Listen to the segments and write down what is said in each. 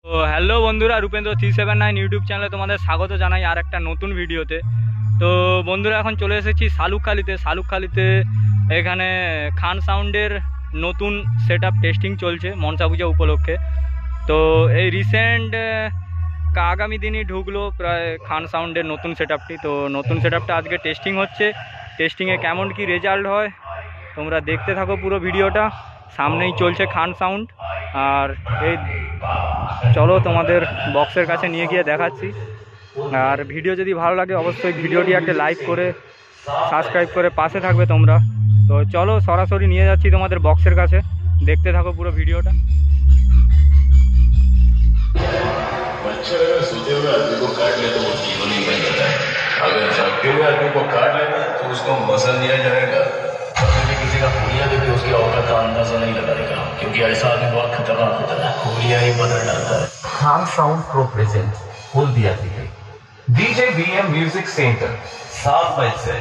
তো হ্যালো বন্ধুরা, রূপেন্দ্র 379 ইউটিউব চ্যানেলে তোমাদের স্বাগত জানাই আর একটা নতুন ভিডিওতে। তো বন্ধুরা, এখন চলে এসেছি শালুকখালিতে। এখানে খান সাউন্ডের নতুন সেটআপ টেস্টিং চলছে মনসা পূজা উপলক্ষে। তো এই রিসেন্ট আগামী দিনই ঢুকলো প্রায় খান সাউন্ডের নতুন সেটআপটি। তো নতুন সেটআপটা আজকে টেস্টিং হচ্ছে। টেস্টিংয়ে কেমন কি রেজাল্ট হয় তোমরা দেখতে থাকো পুরো ভিডিওটা। সামনেই চলছে খান সাউন্ড। আর এই চলো তোমাদের বক্সের কাছে নিয়ে গিয়ে দেখাচ্ছি। আর ভিডিও যদি ভালো লাগে অবশ্যই ভিডিওটি একটা লাইক করে সাবস্ক্রাইব করে পাশে থাকবে তোমরা। তো চলো সরাসরি নিয়ে যাচ্ছি তোমাদের বক্সের কাছে, দেখতে থাকো পুরো ভিডিওটা। किसी का हुलिया देखे उसकी औकात का अंदाजा नहीं लगाएगा, क्योंकि ऐसा आदमी बहुत खतरनाक होता है। हुलिया ही बदल डालता है। Khan sound pro present Haldia থেকে डीजे बीएम म्यूजिक सेंटर 7 बजे से।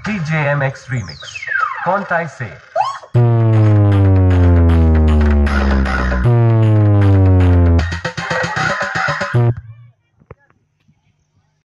DJMX Remix कौन टाइप से